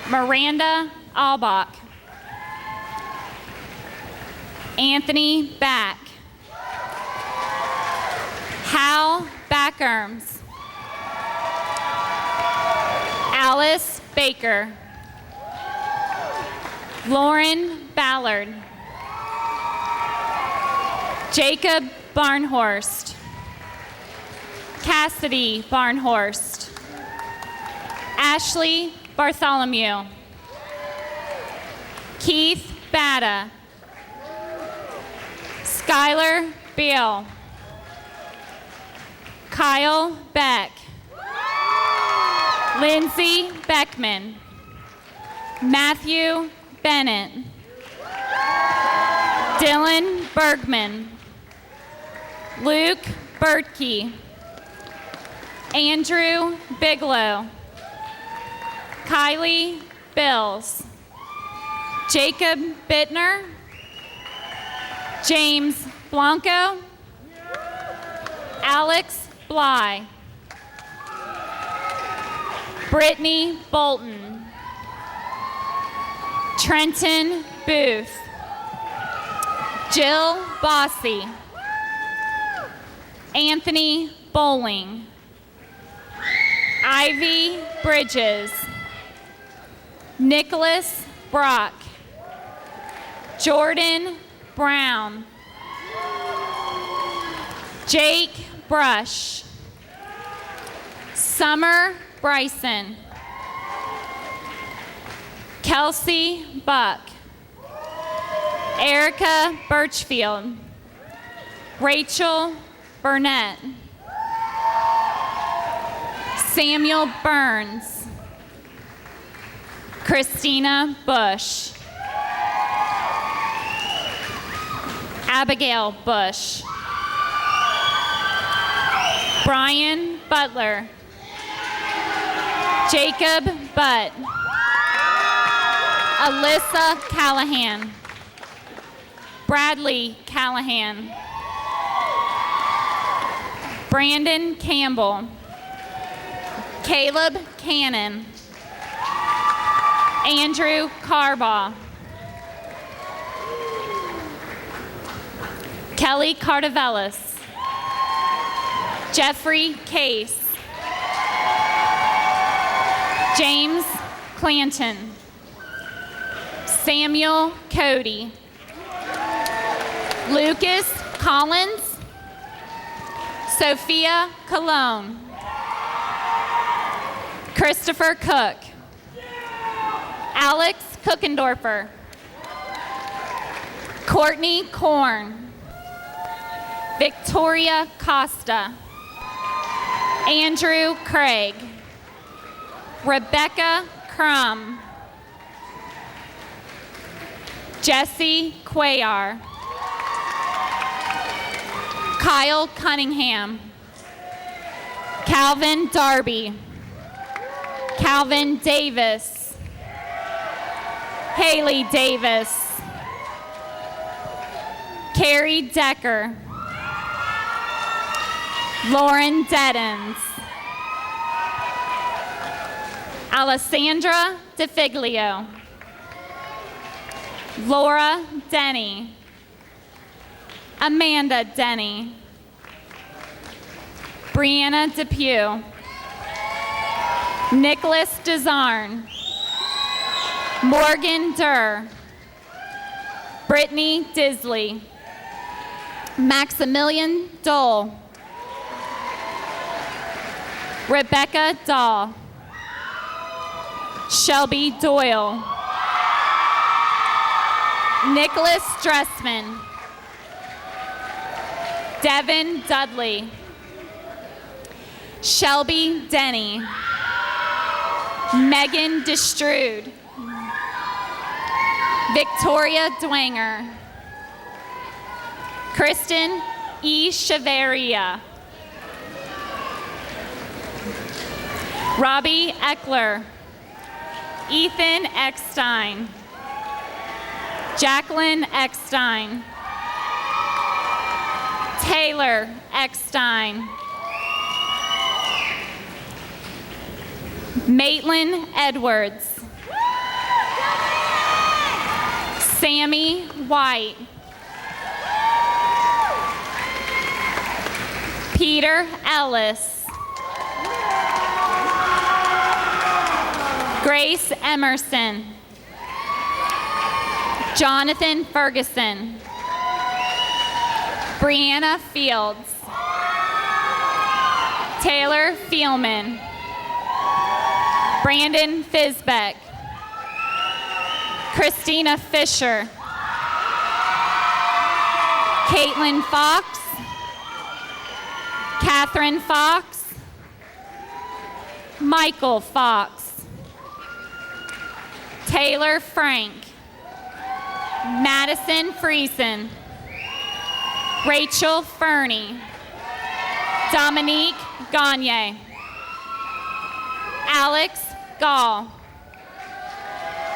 Miranda Albach. Anthony Back. Hal Backerms. Alice Baker. Lauren Ballard. Jacob Barnhorst. Cassidy Barnhorst. Ashley Bartholomew. Keith Batta. Skylar Beal. Kyle Beck. Lindsay Beckman. Matthew Bennett. Dylan Bergman. Luke Bertkey. Andrew Bigelow. Kylie Bills. Jacob Bittner. James Blanco. Alex Bly. Brittany Bolton. Trenton Booth. Jill Bossy. Anthony Bowling. Ivy Bridges. Nicholas Brock. Jordan Brown. Jake Brush. Summer Bryson. Kelsey Buck. Erica Birchfield. Rachel Burnett. Samuel Burns. Christina Bush. Abigail Bush. Brian Butler. Jacob Butt. Alyssa Callahan. Bradley Callahan. Brandon Campbell. Caleb Cannon. Andrew Carbaugh. Kelly Cardavellis. Jeffrey Case. James Clanton. Samuel Cody. Lucas Collins, Sophia Cologne, Christopher Cook, Alex Cookendorfer, Courtney Korn, Victoria Costa, Andrew Craig, Rebecca Crum, Jesse Cuellar, Kyle Cunningham, Calvin Darby, Calvin Davis, Haley Davis, Carrie Decker, Lauren Deddens, Alessandra DeFiglio, Laura Denny, Amanda Denny, Brianna Depew, Nicholas Desarn, Morgan Durr, Brittany Disley, Maximilian Dole, Rebecca Dahl, Shelby Doyle, Nicholas Dressman, Devin Dudley, Shelby Denny, Megan Destrude, Victoria Dwanger, Kristen E. Chaveria, Robbie Eckler, Ethan Eckstein, Jacqueline Eckstein, Taylor Eckstein, Maitland Edwards, Sammy White, Peter Ellis, Grace Emerson, Jonathan Ferguson, Brianna Fields, Taylor Fielman, Brandon Fisbeck, Christina Fisher, Caitlin Fox, Catherine Fox, Michael Fox, Taylor Frank, Madison Friesen, Rachel Fernie, Dominique Gagne, Alex Gall,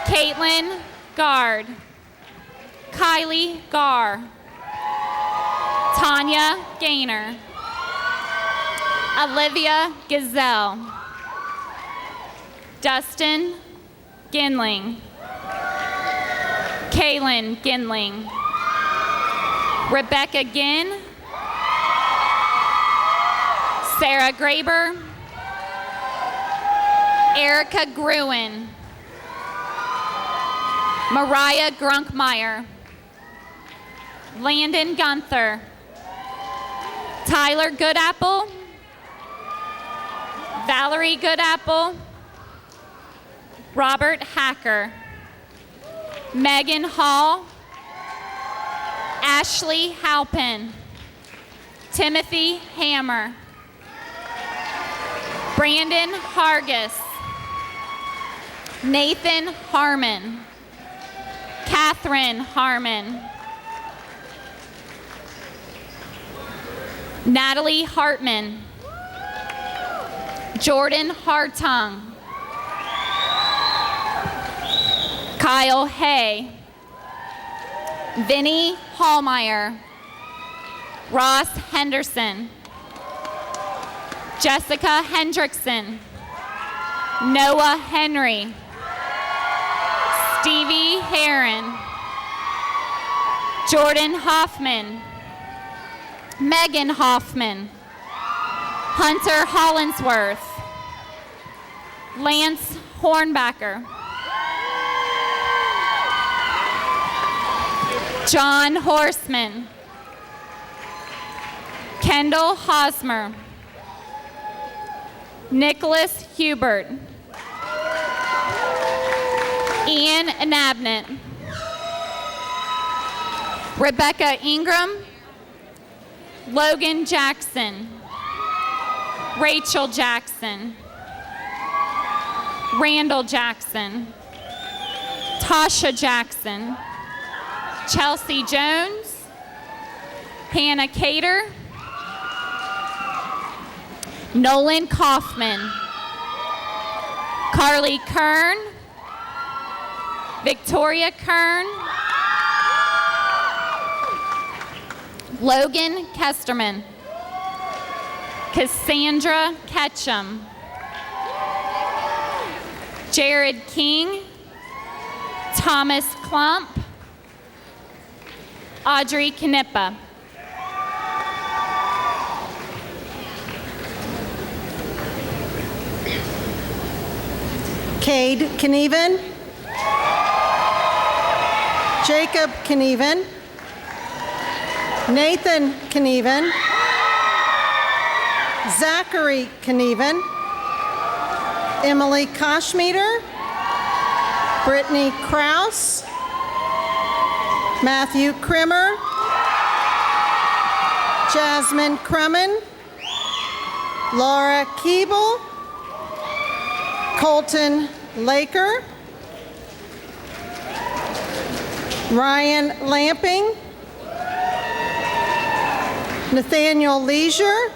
Caitlin Gard, Kylie Garr, Tanya Gaynor, Olivia Gazelle, Dustin Ginling, Kaylin Ginling, Rebecca Ginn, Sarah Graber, Erica Gruen, Mariah Grunkmeyer, Landon Gunther, Tyler Goodapple, Valerie Goodapple, Robert Hacker, Megan Hall, Ashley Halpin, Timothy Hammer, Brandon Hargis, Nathan Harmon, Catherine Harmon, Natalie Hartman, Jordan Hartung, Kyle Hay, Vinnie Hallmeyer, Ross Henderson, Jessica Hendrickson, Noah Henry, Stevie Heron, Jordan Hoffman, Megan Hoffman, Hunter Hollinsworth, Lance Hornbacker, John Horseman, Kendall Hosmer. Nicholas Hubert. Ian Nabnett. Rebecca Ingram. Logan Jackson. Rachel Jackson. Randall Jackson. Tasha Jackson. Chelsea Jones. Hannah Cater. Nolan Kaufman. Carly Kern. Victoria Kern. Logan Kesterman. Cassandra Ketchum. Jared King. Thomas Klump. Audrey Knippa. Cade Knieven. Jacob Knieven. Nathan Knieven. Zachary Knieven. Emily Koshmeter. Brittany Kraus. Matthew Krimmer. Jasmine Crumman. Laura Keeble. Colton Laker. Ryan Lamping. Nathaniel Leisure.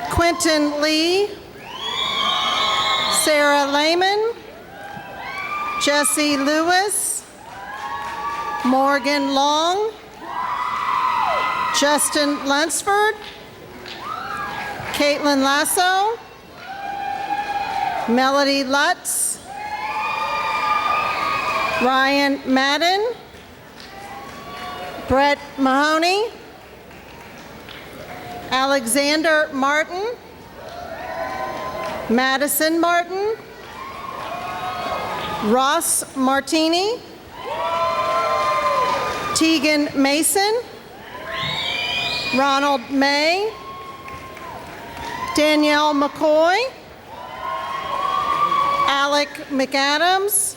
Quentin Lee. Sarah Lehman. Jesse Lewis. Morgan Long. Justin Lunsford. Caitlin Lasso. Melody Lutz. Ryan Madden. Brett Mahoney. Alexander Martin. Madison Martin. Ross Martini. Tegan Mason. Ronald May. Danielle McCoy. Alec McAdams.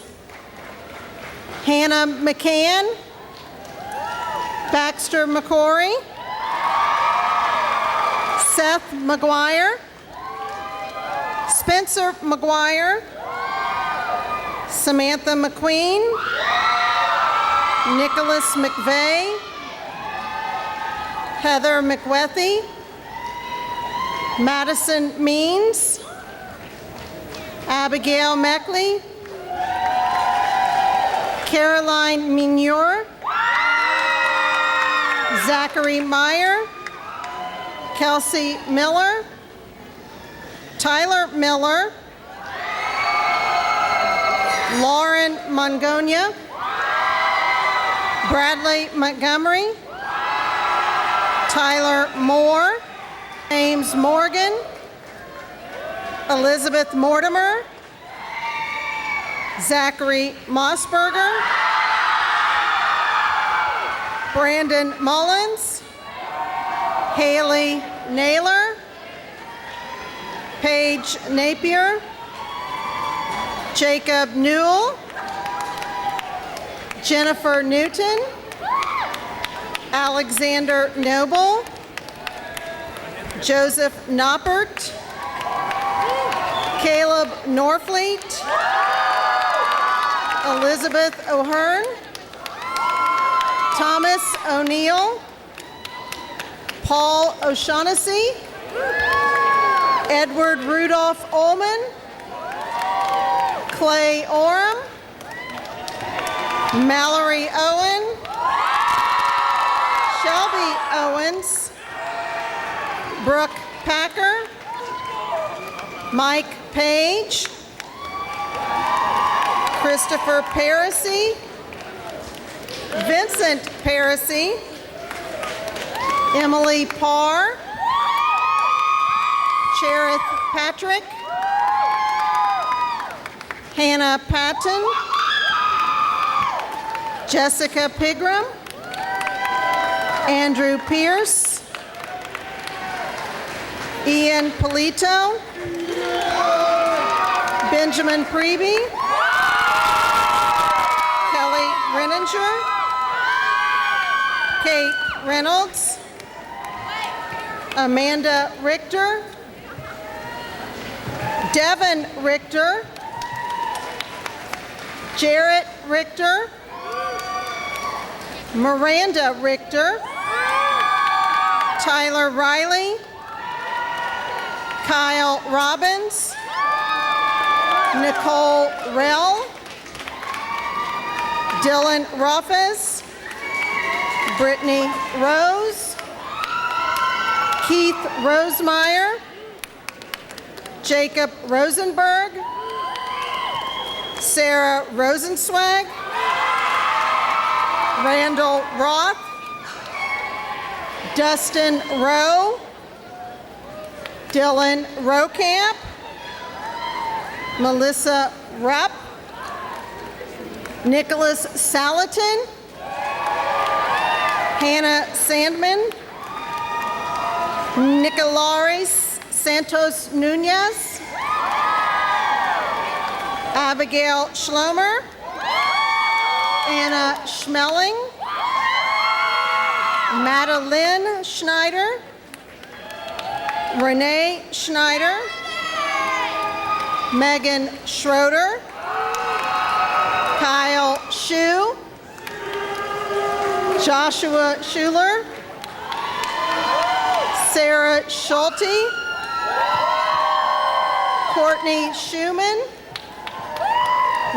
Hannah McCann. Baxter McCory. Seth McGuire. Spencer McGuire. Samantha McQueen. Nicholas McVeigh. Heather McWethy. Madison Means. Abigail Meckley. Caroline Minure. Zachary Meyer. Kelsey Miller. Tyler Miller. Lauren Mongonia. Bradley Montgomery. Tyler Moore. James Morgan. Elizabeth Mortimer. Zachary Mossberger. Brandon Mullins. Haley Naylor. Paige Napier. Jacob Newell. Jennifer Newton. Alexander Noble. Joseph Noppert. Caleb Norfleet. Elizabeth O'Hearn. Thomas O'Neill. Paul O'Shaughnessy. Edward Rudolph Ullman. Clay Oram. Mallory Owen. Shelby Owens. Brooke Packer. Mike Page. Christopher Parisi. Vincent Parisi. Emily Parr. Cherith Patrick. Hannah Patton. Jessica Pigram. Andrew Pierce. Ian Polito, Benjamin Priebe, Kelly Renninger, Kate Reynolds, Amanda Richter, Devin Richter, Jarrett Richter, Miranda Richter, Tyler Riley, Kyle Robbins, Nicole Rell, Dylan Ruffus, Brittany Rose, Keith Rosemeyer, Jacob Rosenberg, Sarah Rosenzweig, Randall Roth, Dustin Rowe, Dylan Rokamp, Melissa Rupp, Nicholas Salatin, Hannah Sandman, Nicolaris Santos Nunez, Abigail Schlomer, Anna Schmelling, Madeline Schneider, Renee Schneider, Megan Schroeder, Kyle Shue, Joshua Schuler, Sarah Schulte, Courtney Schumann,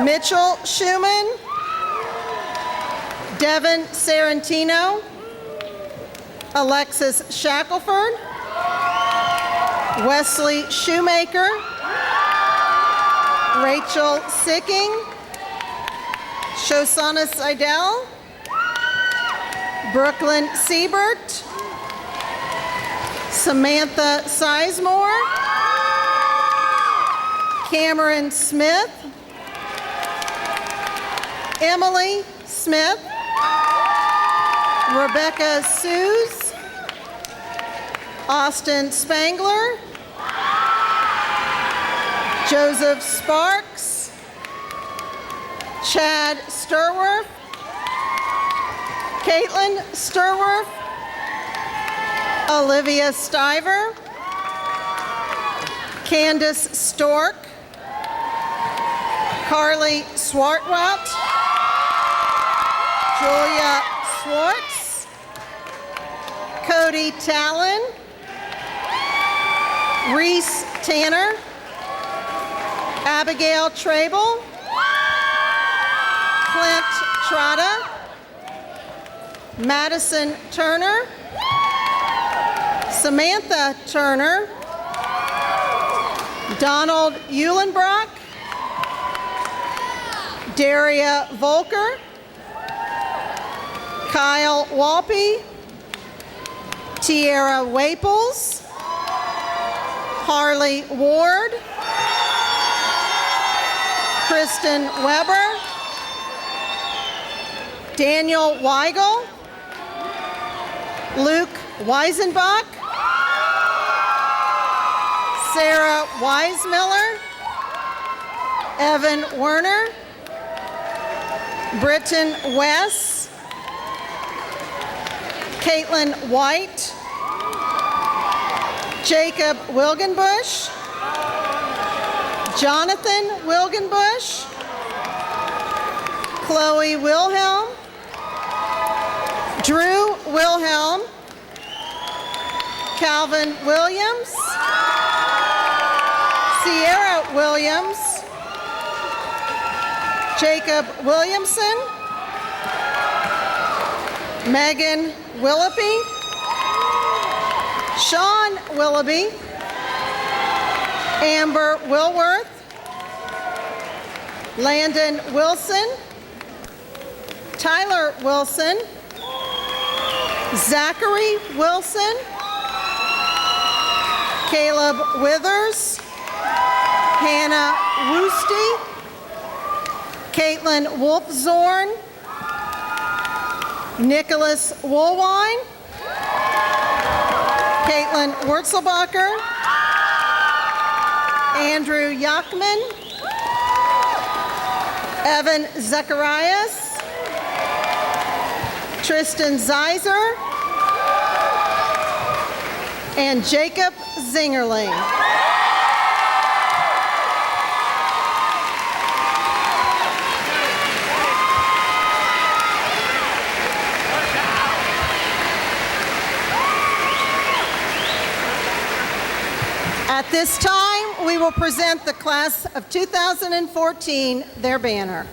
Mitchell Schumann, Devin Sarantino, Alexis Shackelford, Wesley Shoemaker, Rachel Sicking, Shoshana Seidel, Brooklyn Siebert, Samantha Sizemore, Cameron Smith, Emily Smith, Rebecca Sues, Austin Spangler, Joseph Sparks, Chad Sturworth, Caitlin Sturworth, Olivia Stiver, Candace Stork, Carly Swartwat, Julia Swartz, Cody Talon, Reese Tanner, Abigail Trable, Clint Trotta, Madison Turner, Samantha Turner, Donald Eulenbrock, Daria Volker, Kyle Walpe, Tierra Waples, Harley Ward, Kristen Weber, Daniel Weigel, Luke Weisenbach, Sarah Weismiller, Evan Werner, Britton West, Caitlin White, Jacob Wilgenbush, Jonathan Wilgenbush, Chloe Wilhelm, Drew Wilhelm, Calvin Williams, Sierra Williams, Jacob Williamson, Megan Willoughby, Sean Willoughby, Amber Wilworth, Landon Wilson, Tyler Wilson, Zachary Wilson, Caleb Withers, Hannah Woosty, Caitlin Wolfzorn, Nicholas Woolwine, Caitlin Wurzelbacher, Andrew Yachman, Evan Zacharias, Tristan Zeiser, and Jacob Zingerling. At this time, we will present the class of 2014 their banner.